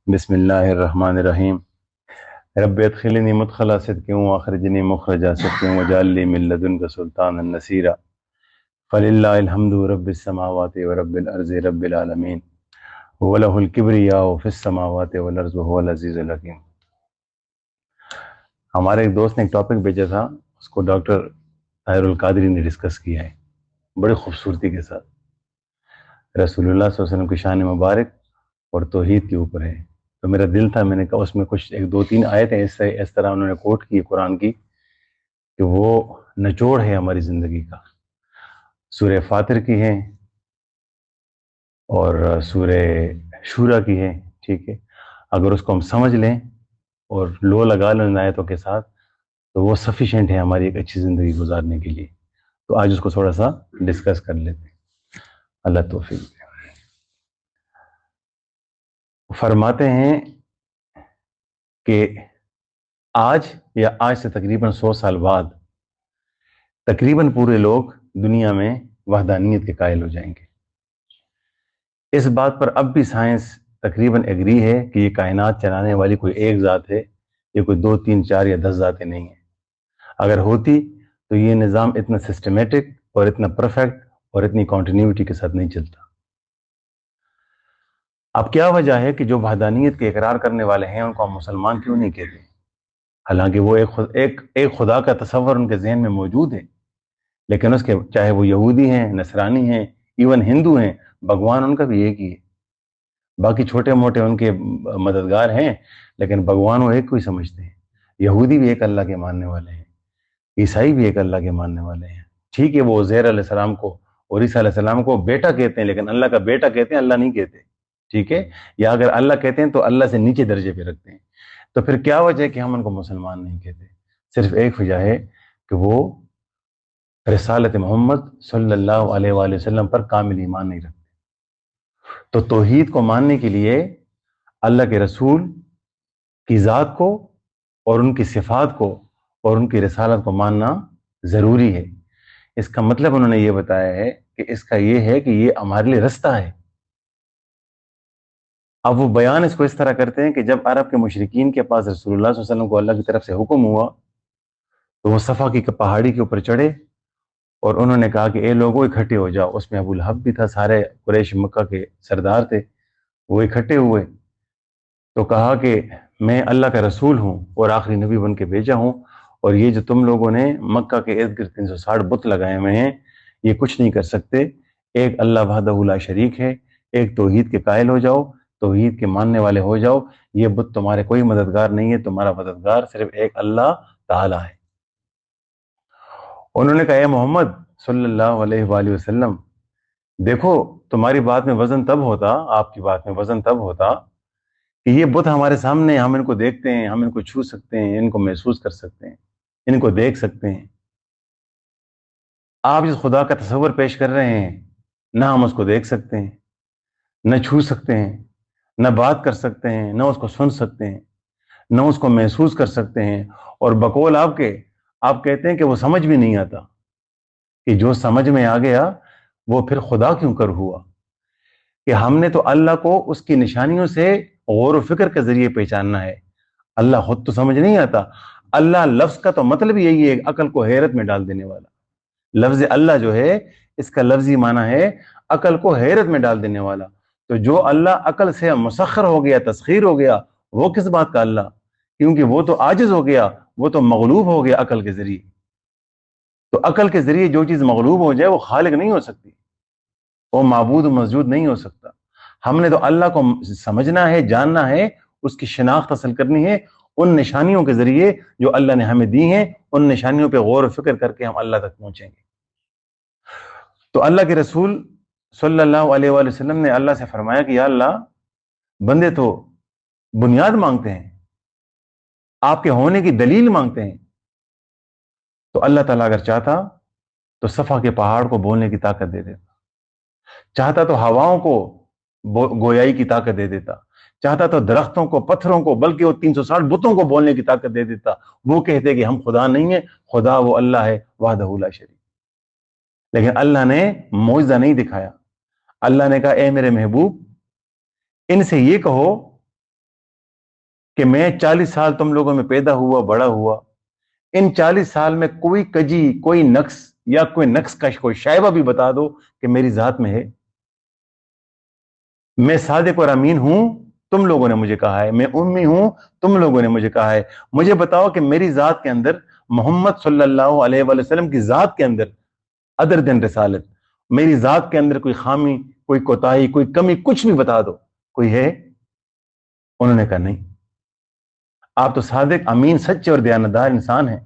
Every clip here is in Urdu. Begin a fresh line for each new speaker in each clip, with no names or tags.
بسم اللہ الرحمن الرحیم۔ رب ادخلنی مدخل صدق واخرجنی مخرج صدق واجعل لی من لدنک سلطانا نصیرا فللہ الحمد رب السماوات ورب الارض رب العالمین ولہ الکبریاء فی السماوات والارض وهو العزیز الحکیم۔ ہمارے ایک دوست نے ایک ٹاپک بھیجا تھا، اس کو ڈاکٹر طاہر القادری نے ڈسکس کیا ہے بڑی خوبصورتی کے ساتھ۔ رسول اللہ صلی اللہ علیہ وسلم کی شان مبارک اور توحید کے اوپر ہے۔ تو میرا دل تھا، میں نے کہا اس میں کچھ ایک دو تین آیتیں اس طرح انہوں نے کوٹ کی قرآن کی کہ وہ نچوڑ ہے ہماری زندگی کا۔ سورہ فاطر کی ہے اور سورہ شورا کی ہے، ٹھیک ہے۔ اگر اس کو ہم سمجھ لیں اور لو لگا لیں ان آیتوں کے ساتھ تو وہ سفیشینٹ ہے ہماری ایک اچھی زندگی گزارنے کے لیے۔ تو آج اس کو تھوڑا سا ڈسکس کر لیتے ہیں، اللہ توفیق دے۔ فرماتے ہیں کہ آج یا آج سے تقریباً 100 سال بعد تقریباً پورے لوگ دنیا میں وحدانیت کے قائل ہو جائیں گے۔ اس بات پر اب بھی سائنس تقریباً ایگری ہے کہ یہ کائنات چلانے والی کوئی ایک ذات ہے، یہ کوئی 2 3 4 یا 10 ذاتیں نہیں ہیں۔ اگر ہوتی تو یہ نظام اتنا سسٹمیٹک اور اتنا پرفیکٹ اور اتنی کنٹینیوٹی کے ساتھ نہیں چلتا۔ اب کیا وجہ ہے کہ جو وحدانیت کے اقرار کرنے والے ہیں ان کو ہم مسلمان کیوں نہیں کہتے؟ حالانکہ وہ ایک خدا کا تصور ان کے ذہن میں موجود ہے، لیکن اس کے چاہے وہ یہودی ہیں، نصرانی ہیں، ایون ہندو ہیں، بھگوان ان کا بھی ایک ہی ہے۔ باقی چھوٹے موٹے ان کے مددگار ہیں، لیکن بھگوان وہ ایک کو ہی سمجھتے ہیں۔ یہودی بھی ایک اللہ کے ماننے والے ہیں، عیسائی بھی ایک اللہ کے ماننے والے ہیں۔ ٹھیک ہے، وہ عزیر علیہ السلام کو اور عیسیٰ علیہ السلام کو بیٹا کہتے ہیں، لیکن اللہ کا بیٹا کہتے ہیں، اللہ نہیں کہتے، ٹھیک ہے۔ یا اگر اللہ کہتے ہیں تو اللہ سے نیچے درجے پہ رکھتے ہیں۔ تو پھر کیا وجہ ہے کہ ہم ان کو مسلمان نہیں کہتے؟ صرف ایک وجہ ہے کہ وہ رسالت محمد صلی اللہ علیہ وآلہ وسلم پر کامل ایمان نہیں رکھتے۔ تو توحید کو ماننے کے لیے اللہ کے رسول کی ذات کو اور ان کی صفات کو اور ان کی رسالت کو ماننا ضروری ہے۔ اس کا مطلب انہوں نے یہ بتایا ہے کہ اس کا یہ ہے کہ یہ ہمارے لیے رستہ ہے۔ اب وہ بیان اس کو اس طرح کرتے ہیں کہ جب عرب کے مشرکین کے پاس رسول اللہ صلی اللہ علیہ وسلم کو اللہ کی طرف سے حکم ہوا تو وہ صفا کی پہاڑی کے اوپر چڑھے اور انہوں نے کہا کہ اے لوگوں اکٹھے ہو جاؤ۔ اس میں ابو لہب بھی تھا، سارے قریش مکہ کے سردار تھے، وہ اکٹھے ہوئے تو کہا کہ میں اللہ کا رسول ہوں اور آخری نبی بن کے بھیجا ہوں، اور یہ جو تم لوگوں نے مکہ کے ارد گرد 360 بت لگائے ہوئے ہیں یہ کچھ نہیں کر سکتے۔ ایک اللہ وحدہ لا شریک ہے، ایک توحید کے قائل ہو جاؤ، توحید کے ماننے والے ہو جاؤ۔ یہ بت تمہارے کوئی مددگار نہیں ہے، تمہارا مددگار صرف ایک اللہ تعالی ہے۔ انہوں نے کہا اے محمد صلی اللہ علیہ وآلہ وسلم، دیکھو تمہاری بات میں وزن تب ہوتا، آپ کی بات میں وزن تب ہوتا کہ یہ بت ہمارے سامنے ہیں، ہم ان کو دیکھتے ہیں، ہم ان کو چھو سکتے ہیں، ان کو محسوس کر سکتے ہیں، ان کو دیکھ سکتے ہیں۔ آپ جس خدا کا تصور پیش کر رہے ہیں نہ ہم اس کو دیکھ سکتے ہیں، نہ چھو سکتے ہیں، نہ بات کر سکتے ہیں، نہ اس کو سن سکتے ہیں، نہ اس کو محسوس کر سکتے ہیں، اور بقول آپ کہتے ہیں کہ وہ سمجھ بھی نہیں آتا، کہ جو سمجھ میں آ گیا وہ پھر خدا کیوں کر ہوا؟ کہ ہم نے تو اللہ کو اس کی نشانیوں سے غور و فکر کے ذریعے پہچاننا ہے۔ اللہ خود تو سمجھ نہیں آتا۔ اللہ لفظ کا تو مطلب یہی ہے، عقل کو حیرت میں ڈال دینے والا۔ لفظ اللہ جو ہے اس کا لفظی معنی ہے عقل کو حیرت میں ڈال دینے والا۔ تو جو اللہ عقل سے مسخر ہو گیا، تسخیر ہو گیا، وہ کس بات کا اللہ؟ کیونکہ وہ تو عاجز ہو گیا، وہ تو مغلوب ہو گیا عقل کے ذریعے۔ تو عقل کے ذریعے جو چیز مغلوب ہو جائے وہ خالق نہیں ہو سکتی، وہ معبود و مسجود نہیں ہو سکتا۔ ہم نے تو اللہ کو سمجھنا ہے، جاننا ہے، اس کی شناخت حاصل کرنی ہے ان نشانیوں کے ذریعے جو اللہ نے ہمیں دی ہیں۔ ان نشانیوں پہ غور و فکر کر کے ہم اللہ تک پہنچیں گے۔ تو اللہ کے رسول صلی اللہ علیہ وآلہ وسلم نے اللہ سے فرمایا کہ یا اللہ، بندے تو بنیاد مانگتے ہیں، آپ کے ہونے کی دلیل مانگتے ہیں۔ تو اللہ تعالیٰ اگر چاہتا تو صفا کے پہاڑ کو بولنے کی طاقت دے دیتا، چاہتا تو ہواؤں کو گویائی کی طاقت دے دیتا، چاہتا تو درختوں کو، پتھروں کو، بلکہ وہ 360 بتوں کو بولنے کی طاقت دے دیتا۔ وہ کہتے کہ ہم خدا نہیں ہیں، خدا وہ اللہ ہے وحدہ لا شریک۔ لیکن اللہ نے معجزہ نہیں دکھایا۔ اللہ نے کہا اے میرے محبوب، ان سے یہ کہو کہ میں 40 سال تم لوگوں میں پیدا ہوا بڑا ہوا، ان 40 سال میں کوئی کجی، کوئی نقص یا کوئی نقص کا کوئی شائبہ بھی بتا دو کہ میری ذات میں ہے؟ میں صادق اور امین ہوں، تم لوگوں نے مجھے کہا ہے، میں امی ہوں، تم لوگوں نے مجھے کہا ہے، مجھے بتاؤ کہ میری ذات کے اندر، محمد صلی اللہ علیہ وآلہ وسلم کی ذات کے اندر، ادر دین رسالت، میری ذات کے اندر کوئی خامی، کوئی کوتاہی، کوئی کمی، کچھ بھی بتا دو، کوئی ہے؟ انہوں نے کہا نہیں، آپ تو صادق امین سچے اور دیانتدار انسان ہیں،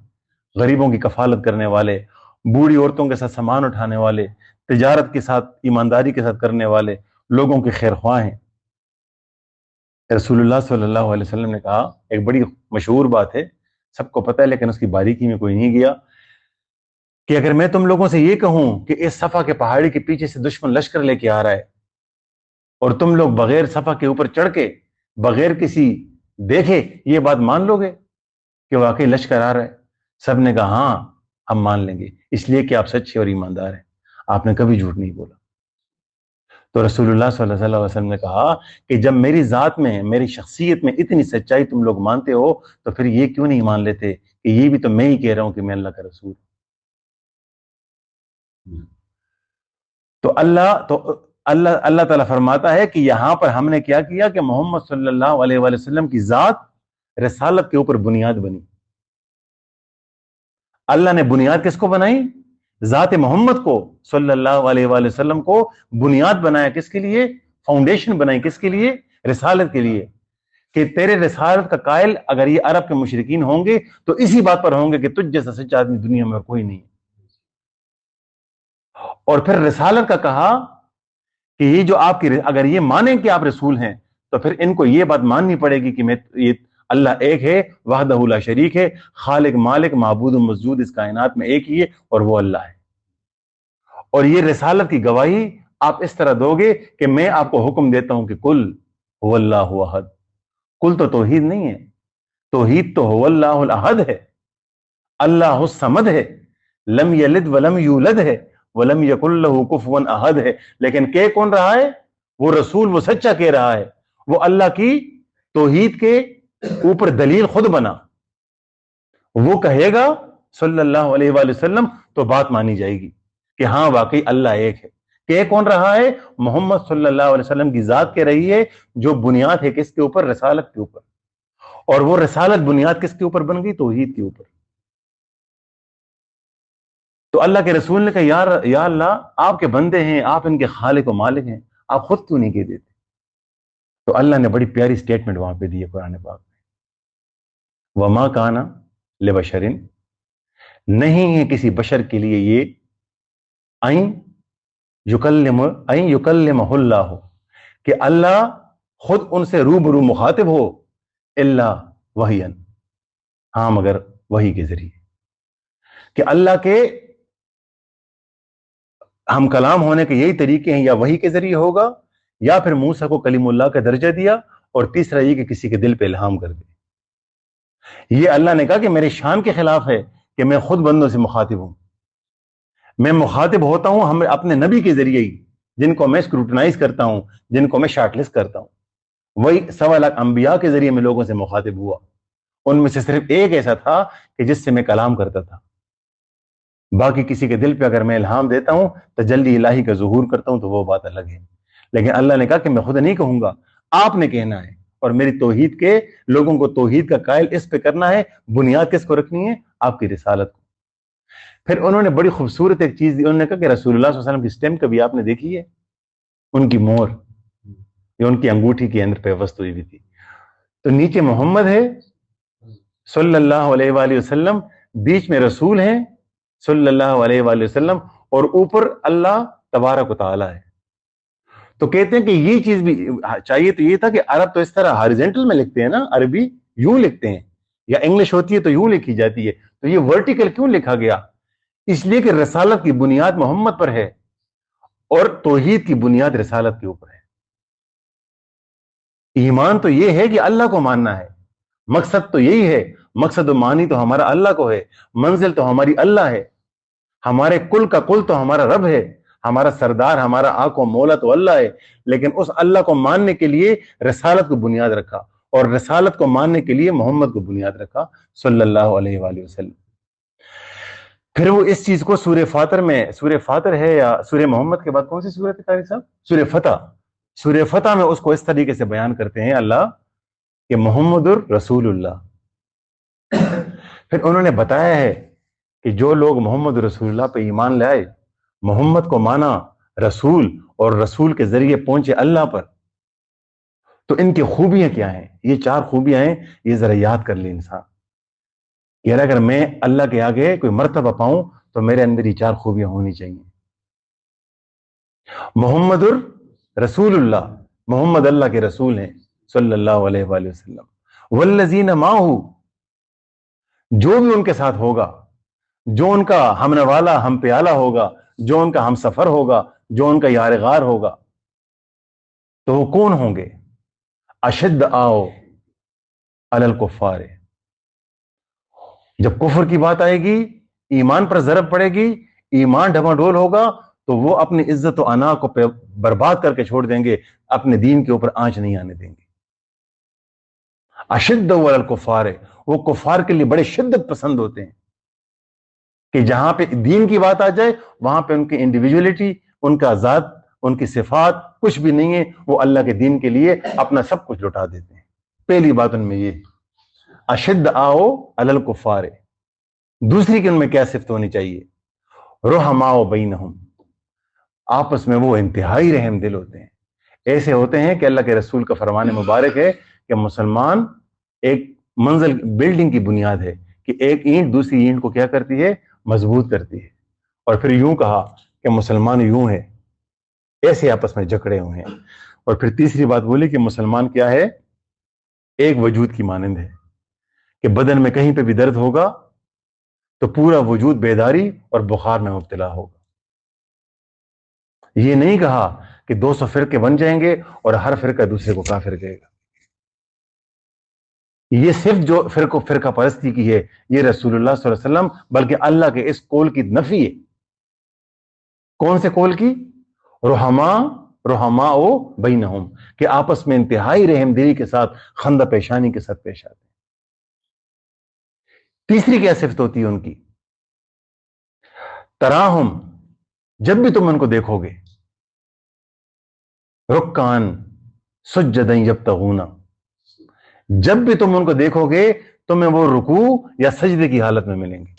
غریبوں کی کفالت کرنے والے، بوڑھی عورتوں کے ساتھ سامان اٹھانے والے، تجارت کے ساتھ ایمانداری کے ساتھ کرنے والے، لوگوں کے خیر خواہ ہیں۔ رسول اللہ صلی اللہ علیہ وسلم نے کہا، ایک بڑی مشہور بات ہے، سب کو پتہ ہے لیکن اس کی باریکی میں کوئی نہیں گیا، کہ اگر میں تم لوگوں سے یہ کہوں کہ اس صفا کے پہاڑی کے پیچھے سے دشمن لشکر لے کے آ رہا ہے، اور تم لوگ بغیر صفا کے اوپر چڑھ کے، بغیر کسی دیکھے یہ بات مان لو گے کہ واقعی لشکر آ رہا ہے؟ سب نے کہا ہاں ہم مان لیں گے، اس لیے کہ آپ سچے اور ایماندار ہیں، آپ نے کبھی جھوٹ نہیں بولا۔ تو رسول اللہ صلی اللہ علیہ وسلم نے کہا کہ جب میری ذات میں، میری شخصیت میں اتنی سچائی تم لوگ مانتے ہو تو پھر یہ کیوں نہیں مان لیتے کہ یہ بھی تو میں ہی کہہ رہا ہوں کہ میں اللہ کا رسول ہوں۔ تو اللہ تعالیٰ فرماتا ہے کہ یہاں پر ہم نے کیا کیا کہ محمد صلی اللہ علیہ وآلہ وسلم کی ذات رسالت کے اوپر بنیاد بنی۔ اللہ نے بنیاد کس کو بنائی؟ ذات محمد کو، صلی اللہ علیہ وآلہ وسلم کو بنیاد بنایا، کس کے لیے؟ فاؤنڈیشن بنائی، کس کے لیے؟ رسالت کے لیے، کہ تیرے رسالت کا قائل اگر یہ عرب کے مشرکین ہوں گے تو اسی بات پر ہوں گے کہ تجھ جیسا سچا آدمی دنیا میں کوئی نہیں۔ اور پھر رسالت کا کہا کہ یہ جو آپ کی، اگر یہ مانیں کہ آپ رسول ہیں تو پھر ان کو یہ بات ماننی پڑے گی کہ یہ اللہ ایک ہے، وحدہ لا شریک ہے، خالق مالک معبود و مسجود اس کائنات میں ایک ہی ہے اور وہ اللہ ہے۔ اور یہ رسالت کی گواہی آپ اس طرح دو گے کہ میں آپ کو حکم دیتا ہوں کہ کل هو اللہ احد، کل تو توحید نہیں ہے، توحید تو هو اللہ الاحد ہے، اللہ الصمد ہے، لم یلد ولم یولد ہے، ولم یکن لہ کفوا احد ہے۔ لیکن کہہ کون رہا ہے؟ وہ رسول، وہ سچا کہہ رہا ہے، وہ اللہ کی توحید کے اوپر دلیل خود بنا، وہ کہے گا صلی اللہ علیہ وآلہ وسلم تو بات مانی جائے گی کہ ہاں واقعی اللہ ایک ہے۔ کہ کون رہا ہے؟ محمد صلی اللہ علیہ وسلم کی ذات کہہ رہی ہے، جو بنیاد ہے کس کے اوپر؟ رسالت کے اوپر۔ اور وہ رسالت بنیاد کس کے اوپر بن گئی؟ توحید کے اوپر۔ تو اللہ کے رسول نے کہا یا اللہ، آپ کے بندے ہیں، آپ ان کے خالق و مالک ہیں، آپ خود کیوں نہیں کہہ دیتے؟ تو اللہ نے بڑی پیاری سٹیٹمنٹ وہاں پہ دی ہے قرآن پاک میں، وما کان لبشر، نہیں ہے کسی بشر کے لیے یہ این یکلمہ اللہ، کہ اللہ خود ان سے روبرو مخاطب ہو، الا وحیًا، ہاں مگر وحی کے ذریعے، کہ اللہ کے ہم کلام ہونے کے یہی طریقے ہیں، یا وحی کے ذریعے ہوگا، یا پھر موسیٰ کو کلیم اللہ کا درجہ دیا، اور تیسرا یہ کہ کسی کے دل پہ الہام کر دے۔ یہ اللہ نے کہا کہ میرے شان کے خلاف ہے کہ میں خود بندوں سے مخاطب ہوں، میں مخاطب ہوتا ہوں ہم اپنے نبی کے ذریعے ہی، جن کو میں اسکروٹنائز کرتا ہوں، جن کو میں شارٹ لسٹ کرتا ہوں، وہی 1.25 لاکھ انبیاء کے ذریعے میں لوگوں سے مخاطب ہوا، ان میں سے صرف ایک ایسا تھا کہ جس سے میں کلام کرتا تھا، باقی کسی کے دل پہ اگر میں الہام دیتا ہوں، تجلی الہی کا ظہور کرتا ہوں، تو وہ بات الگ ہے۔ لیکن اللہ نے کہا کہ میں خود نہیں کہوں گا، آپ نے کہنا ہے، اور میری توحید کے لوگوں کو توحید کا قائل اس پہ کرنا ہے۔ بنیاد کس کو رکھنی ہے؟ آپ کی رسالت کو۔ پھر انہوں نے بڑی خوبصورت ایک چیز دی، انہوں نے کہا کہ رسول اللہ صلی اللہ علیہ وسلم کی سٹیمپ کبھی آپ نے دیکھی ہے؟ ان کی مہر، یہ ان کی انگوٹھی کے اندر پیوست ہوئی بھی تھی، تو نیچے محمد ہے صلی اللہ علیہ وآلہ وسلم، بیچ میں رسول ہیں صلی اللہ علیہ وآلہ وسلم، اور اوپر اللہ تبارک و تعالی ہے۔ تو کہتے ہیں کہ یہ چیز بھی چاہیے، تو یہ تھا کہ عرب تو اس طرح ہاریزنٹل میں لکھتے ہیں نا، عربی یوں لکھتے ہیں، یا انگلش ہوتی ہے تو یوں لکھی جاتی ہے، تو یہ ورٹیکل کیوں لکھا گیا؟ اس لیے کہ رسالت کی بنیاد محمد پر ہے، اور توحید کی بنیاد رسالت کے اوپر ہے۔ ایمان تو یہ ہے کہ اللہ کو ماننا ہے، مقصد تو یہی ہے، مقصد و معنی تو ہمارا اللہ کو ہے، منزل تو ہماری اللہ ہے، ہمارے کل کا کل تو ہمارا رب ہے، ہمارا سردار، ہمارا آقا و مولا تو اللہ ہے، لیکن اس اللہ کو ماننے کے لیے رسالت کو بنیاد رکھا، اور رسالت کو ماننے کے لیے محمد کو بنیاد رکھا صلی اللہ علیہ وآلہ وسلم. پھر وہ اس چیز کو سورہ فاتر میں، سورہ فاتر ہے یا سورہ محمد کے بعد کون سی سورت ہے طارق صاحب؟ سورہ فتح. سورہ فتح میں اس کو اس طریقے سے بیان کرتے ہیں اللہ کہ محمد الرسول اللہ. پھر انہوں نے بتایا ہے کہ جو لوگ محمد رسول اللہ پہ ایمان لائے، محمد کو مانا رسول، اور رسول کے ذریعے پہنچے اللہ پر، تو ان کی خوبیاں کیا ہیں؟ یہ 4 خوبیاں ہیں، یہ ذرا یاد کر لیں انسان. یار اگر میں اللہ کے آگے کوئی مرتبہ پاؤں تو میرے اندر یہ 4 خوبیاں ہونی چاہیے. محمد رسول اللہ، محمد اللہ کے رسول ہیں صلی اللہ علیہ وآلہ وسلم. والذین معہ، جو بھی ان کے ساتھ ہوگا، جو ان کا ہم نوالا ہم پیالہ ہوگا، جو ان کا ہم سفر ہوگا، جو ان کا یار غار ہوگا، تو وہ کون ہوں گے؟ اشد آؤ علی الکفار. جب کفر کی بات آئے گی، ایمان پر ضرب پڑے گی، ایمان ڈھما ڈول ہوگا، تو وہ اپنی عزت و انا کو برباد کر کے چھوڑ دیں گے، اپنے دین کے اوپر آنچ نہیں آنے دیں گے. اشد علی الکفار، وہ کفار کے لیے بڑے شدت پسند ہوتے ہیں کہ جہاں پہ دین کی بات آ جائے وہاں پہ ان کی انڈیویجولیٹی، ان کا ذات، ان کی صفات کچھ بھی نہیں ہے، وہ اللہ کے دین کے لیے اپنا سب کچھ لٹا دیتے ہیں. پہلی بات ان میں یہ اشد آؤ علی الکفار. دوسری کہ ان میں کیا صفت ہونی چاہیے؟ رحماء بینہم، آپس میں وہ انتہائی رحم دل ہوتے ہیں. ایسے ہوتے ہیں کہ اللہ کے رسول کا فرمان مبارک ہے کہ مسلمان ایک منزل بلڈنگ کی بنیاد ہے کہ ایک اینٹ دوسری اینٹ کو کیا کرتی ہے؟ مضبوط کرتی ہے. اور پھر یوں کہا کہ مسلمان یوں ہے، ایسے آپس میں جکڑے ہوئے ہیں. اور پھر تیسری بات بولی کہ مسلمان کیا ہے؟ ایک وجود کی مانند ہے کہ بدن میں کہیں پہ بھی درد ہوگا تو پورا وجود بیداری اور بخار میں مبتلا ہوگا. یہ نہیں کہا کہ 200 فرقے بن جائیں گے اور ہر فرقہ دوسرے کو کافر کہے گا. یہ صرف جو فرقہ پرستی کی ہے، یہ رسول اللہ صلی اللہ علیہ وسلم بلکہ اللہ کے اس قول کی نفی ہے. کون سے قول کی؟ رحماء بینہم، کہ آپس میں انتہائی رحم دلی کے ساتھ، خندہ پیشانی کے ساتھ پیش آتے ہیں. تیسری کیا صفت ہوتی ہے ان کی؟ تراہم، جب بھی تم ان کو دیکھو گے، رکعان سجدا یبتغون، جب بھی تم ان کو دیکھو گے تمہیں وہ رکوع یا سجدے کی حالت میں ملیں گے.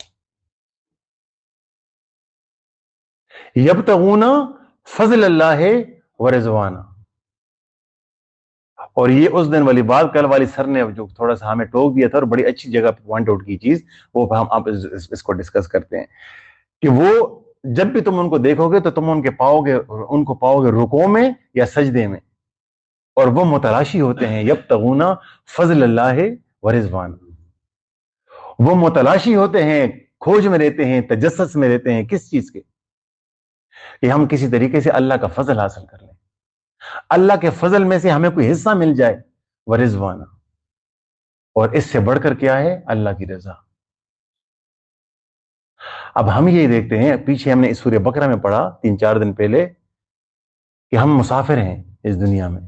یبتغون فضل اللہ ورضوانہ. اور یہ اس دن والی بات، کل والی سر نے جو تھوڑا سا ہمیں ٹوک دیا تھا اور بڑی اچھی جگہ پوائنٹ آؤٹ کی چیز، وہ ہم آپ اس کو ڈسکس کرتے ہیں کہ وہ جب بھی تم ان کو دیکھو گے تو تم ان کو پاؤ گے رکوع میں یا سجدے میں، اور وہ متلاشی ہوتے ہیں. یبتغون فضل اللہ ورضوانہ، وہ متلاشی ہوتے ہیں، کھوج میں رہتے ہیں، تجسس میں رہتے ہیں. کس چیز کے؟ کہ ہم کسی طریقے سے اللہ کا فضل حاصل کر لیں، اللہ کے فضل میں سے ہمیں کوئی حصہ مل جائے. ورضوانہ، اور اس سے بڑھ کر کیا ہے؟ اللہ کی رضا. اب ہم یہ دیکھتے ہیں، پیچھے ہم نے اس سورہ بقرہ میں پڑھا 3-4 دن پہلے کہ ہم مسافر ہیں اس دنیا میں.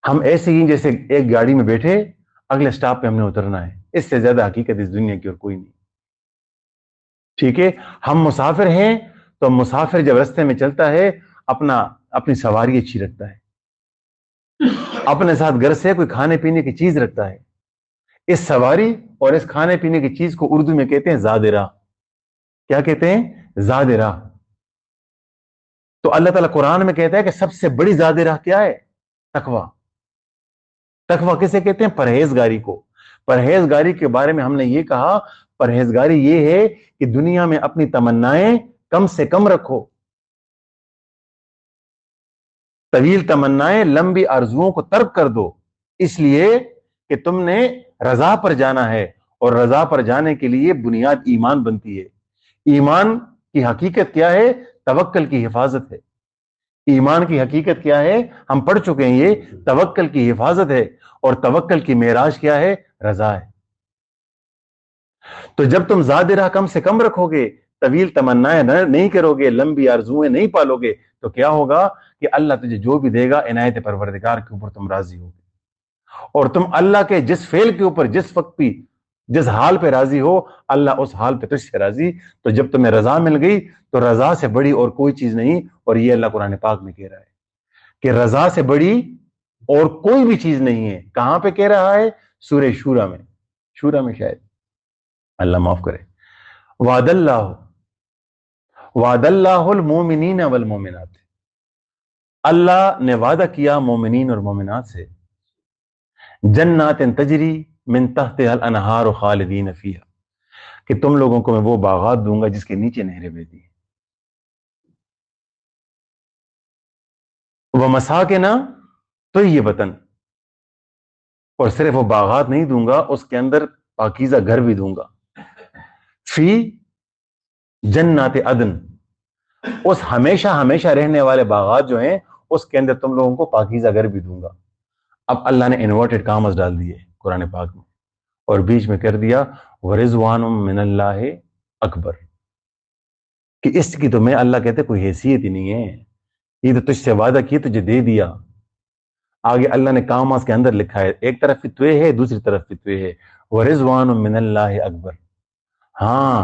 ہم ایسے ہی جیسے ایک گاڑی میں بیٹھے اگلے سٹاپ پہ ہم نے اترنا ہے. اس سے زیادہ حقیقت اس دنیا کی اور کوئی نہیں. ٹھیک ہے، ہم مسافر ہیں تو مسافر جب رستے میں چلتا ہے اپنی سواری اچھی رکھتا ہے، اپنے ساتھ گھر سے کوئی کھانے پینے کی چیز رکھتا ہے. اس سواری اور اس کھانے پینے کی چیز کو اردو میں کہتے ہیں زاد راہ. کیا کہتے ہیں؟ زاد راہ. تو اللہ تعالیٰ قرآن میں کہتا ہے کہ سب سے بڑی زاد راہ کیا ہے؟ تقویٰ. تقویٰ کسے کہتے ہیں؟ پرہیزگاری کو. پرہیزگاری کے بارے میں ہم نے یہ کہا، پرہیزگاری یہ ہے کہ دنیا میں اپنی تمنائیں کم سے کم رکھو. طویل تمنائیں، لمبی آرزوؤں کو ترک کر دو، اس لیے کہ تم نے رضا پر جانا ہے، اور رضا پر جانے کے لیے بنیاد ایمان بنتی ہے. ایمان کی حقیقت کیا ہے؟ توکل کی حفاظت ہے. ایمان کی حقیقت کیا ہے؟ ہم پڑھ چکے ہیں، یہ توکل کی حفاظت ہے. اور توکل کی معراج کیا ہے؟ رضا ہے. تو جب تم زاد راہ کم سے کم رکھو گے، طویل تمنائیں نہیں کرو گے، لمبی آرزویں نہیں پالو گے، تو کیا ہوگا کہ اللہ تجھے جو بھی دے گا عنایت پروردگار کے اوپر تم راضی ہوگے. اور تم اللہ کے جس فعل کے اوپر جس وقت بھی جس حال پہ راضی ہو اللہ اس حال پہ تجھ سے راضی. تو جب تمہیں رضا مل گئی تو رضا سے بڑی اور کوئی چیز نہیں. اور یہ اللہ قرآن پاک میں کہہ رہا ہے کہ رضا سے بڑی اور کوئی بھی چیز نہیں ہے. کہاں پہ کہہ رہا ہے؟ سورہ شورہ میں شاید، اللہ معاف کرے. وعد اللہ المومنین والمومنات، اللہ نے وعدہ کیا مومنین اور مومنات سے، جنات تجری من تحتها الانہار خالدین فیہا، کہ تم لوگوں کو میں وہ باغات دوں گا جس کے نیچے نہریں بہتی ہیں. ومساکن طیبۃ، اور صرف وہ باغات نہیں دوں گا، اس کے اندر پاکیزہ گھر بھی دوں گا. فی جنات عدن، اس ہمیشہ رہنے والے باغات جو ہیں اس کے اندر تم لوگوں کو پاکیزہ گھر بھی دوں گا. اب اللہ نے انورٹڈ کامز ڈال دیے قرآن پاک میں اور بیچ میں کر دیا ورضوان من اللہ اکبر، کہ اس کی تو میں اللہ کہتے کوئی حیثیت ہی نہیں ہے، یہ تو تجھ سے وعدہ کیا تجھے دے دیا. آگے اللہ نے کاماز کے اندر لکھا ہے، ایک طرف فتوے ہے دوسری طرف فتوے ہے. ورضوان من اللہ اکبر، ہاں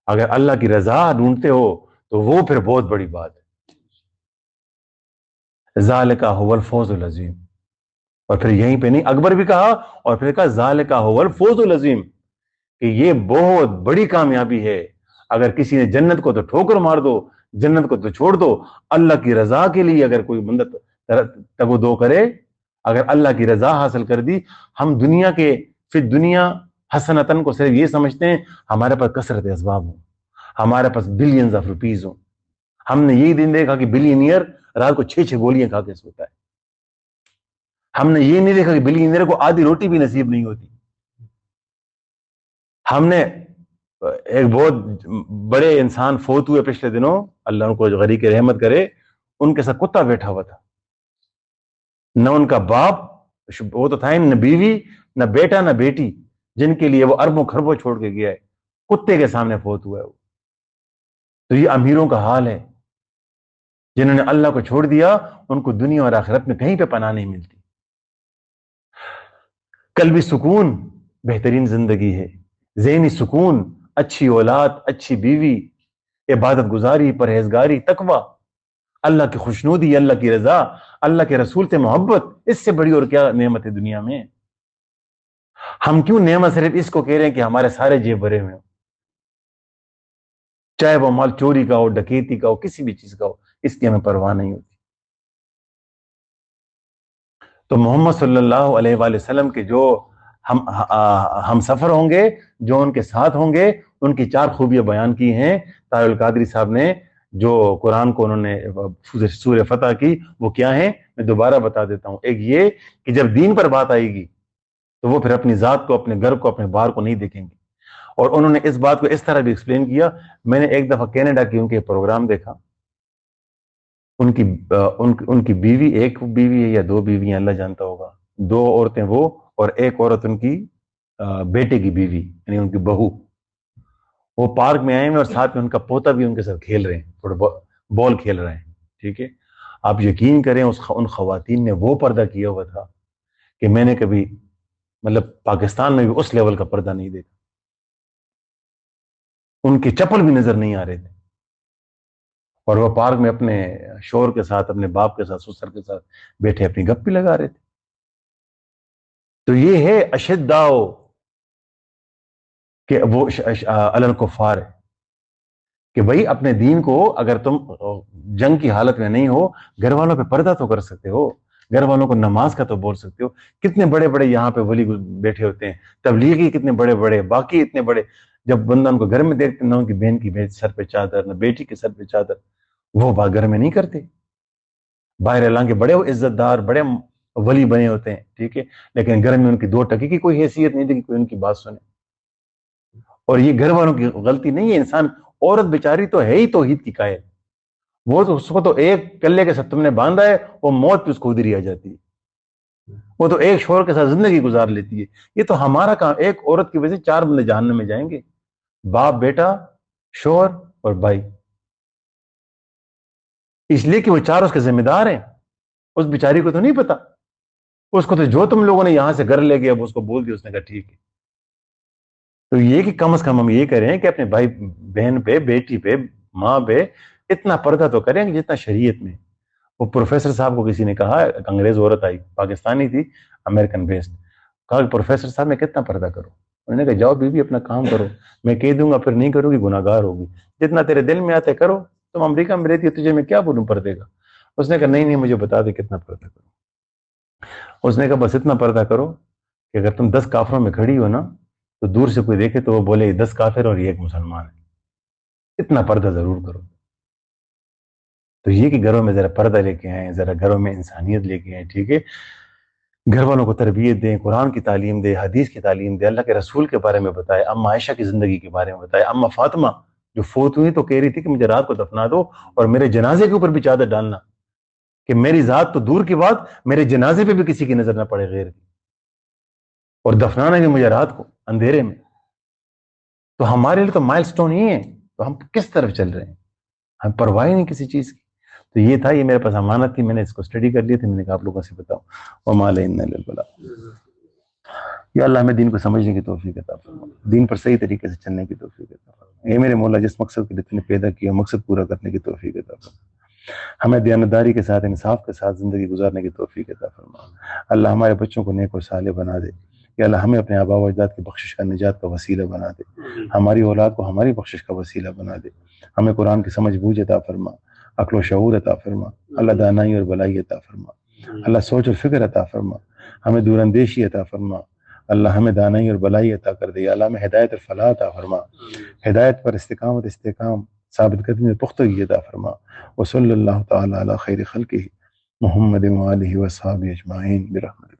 اگر اللہ کی رضا ڈھونڈتے ہو تو وہ پھر بہت بڑی بات ہے. ذالک هو الفوز العظیم، اور پھر یہیں پہ نہیں اکبر بھی کہا اور پھر کہا ذالک هو الفوز العظیم، کہ یہ بہت بڑی کامیابی ہے. اگر کسی نے جنت کو تو ٹھوکر مار دو، جنت کو تو چھوڑ دو، اللہ کی رضا کے لیے اگر کوئی بندہ تگ و دو کرے، اگر اللہ کی رضا حاصل کر دی. ہم دنیا کے فی دنیا حسنتن کو صرف یہ سمجھتے ہیں ہمارے پاس کثرت اسباب ہوں، ہمارے پاس بلینز آف روپیز ہوں. ہم نے یہی دن دیکھا کہ بلینئر رات کو 6 گولیاں کھا کے سوتا ہے. ہم نے یہ نہیں دیکھا کہ بلینئر کو آدھی روٹی بھی نصیب نہیں ہوتی. ہم نے ایک بہت بڑے انسان فوت ہوئے پچھلے دنوں، اللہ ان کو غریق رحمت کرے، ان کے ساتھ کتا بیٹھا ہوا تھا، نہ ان کا باپ وہ تو تھا ہی، نہ بیوی نہ بیٹا نہ بیٹی، جن کے لیے وہ اربوں خربوں چھوڑ کے گیا ہے، کتے کے سامنے فوت ہوا ہے وہ. تو یہ امیروں کا حال ہے، جنہوں نے اللہ کو چھوڑ دیا ان کو دنیا اور آخرت میں کہیں پہ پناہ نہیں ملتی. قلبی سکون بہترین زندگی ہے، ذہنی سکون، اچھی اولاد، اچھی بیوی، عبادت گزاری، پرہیزگاری، تقوی، اللہ کی خوشنودی، اللہ کی رضا، اللہ کے رسول سے محبت، اس سے بڑی اور کیا نعمت ہے دنیا میں. ہم کیوں نعمت صرف اس کو کہہ رہے ہیں کہ ہمارے سارے جیب بھرے ہوئے ہوں، چاہے وہ مال چوری کا ہو، ڈکیتی کا ہو، کسی بھی چیز کا ہو، اس کی ہمیں پرواہ نہیں ہوتی. تو محمد صلی اللہ علیہ وآلہ وسلم کے جو ہم سفر ہوں گے، جو ان کے ساتھ ہوں گے، ان کی 4 خوبیاں بیان کی ہیں طاہر القادری صاحب نے، جو قرآن کو انہوں نے سورہ فتح کی. وہ کیا ہیں میں دوبارہ بتا دیتا ہوں. ایک یہ کہ جب دین پر بات آئے گی تو وہ پھر اپنی ذات کو، اپنے گھر کو، اپنے بار کو نہیں دیکھیں گے. اور انہوں نے اس بات کو اس طرح بھی ایکسپلین کیا. میں نے ایک دفعہ کینیڈا کی ان کے پروگرام دیکھا، ان کی بیوی، ایک بیوی ہے یا 2 بیویاں اللہ جانتا ہوگا، 2 عورتیں وہ اور ایک عورت ان کی بیٹے کی بیوی یعنی ان کی بہو. وہ پارک میں آئے ہیں اور ساتھ میں ان کا پوتا بھی ان کے ساتھ کھیل رہے ہیں، فٹ بال کھیل رہے ہیں. ٹھیک ہے، آپ یقین کریں ان خواتین نے وہ پردہ کیا ہوا تھا کہ میں نے کبھی مطلب پاکستان میں بھی اس لیول کا پردہ نہیں دیکھا. ان کے چپل بھی نظر نہیں آ رہے تھے، اور وہ پارک میں اپنے شوہر کے ساتھ، اپنے باپ کے ساتھ، سسر کے ساتھ بیٹھے اپنی گپ بھی لگا رہے تھے. تو یہ ہے اشداء کہ وہ علی الکفار ہے کہ بھائی اپنے دین کو اگر تم جنگ کی حالت میں نہیں ہو، گھر والوں پہ پردہ تو کر سکتے ہو، گھر والوں کو نماز کا تو بول سکتے ہو. کتنے بڑے بڑے یہاں پہ ولی بیٹھے ہوتے ہیں، تبلیغی کتنے بڑے بڑے، باقی اتنے بڑے، جب بندہ ان کو گھر میں دیکھتے نہ ان کی بہن کی سر پہ چادر، نہ بیٹی کے سر پہ چادر، وہ بات گھر میں نہیں کرتے. باہر اعلان کے بڑے عزت دار، بڑے ولی بنے ہوتے ہیں، ٹھیک ہے، لیکن گھر میں ان کی 2 ٹکی کی کوئی حیثیت نہیں تھی کہ کوئی ان کی بات سنے. اور یہ گھر والوں کی غلطی نہیں ہے. انسان، عورت بیچاری تو ہے ہی توحید کی قائل، وہ تو اس کو تو ایک کلے کے ساتھ تم نے باندھا ہے، وہ موت پہ اس کو ادھر ہی آ جاتی ہے. وہ تو ایک شوہر کے ساتھ زندگی گزار لیتی ہے. یہ تو ہمارا کام، ایک عورت کی وجہ سے 4 بندے جہنم میں جائیں گے، باپ، بیٹا، شوہر اور بھائی، اس لیے کہ وہ 4 اس کے ذمہ دار ہیں. اس بیچاری کو تو نہیں پتا، اس کو تو جو تم لوگوں نے یہاں سے گھر لے گیا وہ اس کو بول دیا، اس نے کہا ٹھیک ہے۔ تو یہ کہ کم از کم ہم یہ کریں کہ اپنے بھائی بہن پہ، بیٹی پہ، ماں پہ اتنا پردہ تو کریں کہ جتنا شریعت میں۔ وہ پروفیسر صاحب کو کسی نے کہا، انگریز عورت آئی، پاکستانی تھی، امریکن بیسڈ، کہا کہ پروفیسر صاحب میں کتنا پردہ کروں؟ انہوں نے کہا جاؤ بیوی اپنا کام کرو، میں کہہ دوں گا پھر نہیں کروں گی گناہ گار ہوگی، جتنا تیرے دل میں آتا ہے کرو، تم امریکہ میں رہتی ہے تجھے میں کیا بولوں پردے کا؟ اس نے کہا نہیں نہیں مجھے بتا دے کتنا پردہ کروں۔ اس نے کہا بس اتنا پردہ کرو کہ اگر تم 10 کافروں میں کھڑی ہو نا تو دور سے کوئی دیکھے تو وہ بولے 10 کافر اور یہ ایک مسلمان ہے، اتنا پردہ ضرور کرو۔ تو یہ کہ گھروں میں ذرا پردہ لے کے آئیں، ذرا گھروں میں انسانیت لے کے آئیں، ٹھیک ہے؟ گھر والوں کو تربیت دیں، قرآن کی تعلیم دیں، حدیث کی تعلیم دیں، اللہ کے رسول کے بارے میں بتائے، اما عائشہ کی زندگی کے بارے میں بتائے، اما فاطمہ جو فوت ہوئی تو کہہ رہی تھی کہ مجھے رات کو دفنا دو اور میرے جنازے کے اوپر بھی چادر ڈالنا، کہ میری ذات تو دور کی بات میرے جنازے پہ بھی کسی کی نظر نہ پڑے غیر کی، اور دفنانا بھی مجھے رات کو اندھیرے میں۔ تو ہمارے لیے تو مائل سٹون ہی ہے، تو ہم کس طرف چل رہے ہیں؟ ہم پرواہ نہیں کسی چیز کی۔ تو یہ تھا، یہ میرے پاس امانت تھی، میں نے اس کو اسٹڈی کر لی تھی، میں نے کہا آپ لوگوں سے بتاؤں۔ وما علینا الا البلاغ۔ یا اللہ ہمیں دین کو سمجھنے کی توفیق عطا فرما، دین پر صحیح طریقے سے چلنے کی توفیق عطا فرما۔ اے میرے مولا جس مقصد کے لیے تم نے پیدا کیا مقصد پورا کرنے کی توفیق عطا فرما، ہمیں دیانتداری کے ساتھ انصاف کے ساتھ زندگی گزارنے کی توفیق عطا فرما۔ اللہ ہمارے بچوں کو نیک و صالح بنا دے، یا اللہ ہمیں اپنے آباء و اجداد کی بخشش کا نجات کا وسیلہ بنا دے، ہماری اولاد کو ہماری بخشش کا وسیلہ بنا دے، ہمیں قرآن کی سمجھ بوجھ عطا فرما، عقل و شعور عطا فرما، اللہ دانائی اور بلائی عطا فرما، اللہ سوچ اور فکر عطا فرما، ہمیں دور اندیشی عطا فرما، اللہ ہمیں دانائی اور بلائی عطا کر دے، اللہ ہمیں ہدایت اور فلاح عطا فرما، ہدایت پر استقامت، استحکام، ثابت قدمی اور پختگی عطا فرما۔ وصلی اللہ تعالی علی خیر خلقہ محمد و آلہ و اصحابہ اجمعین برحمتہ۔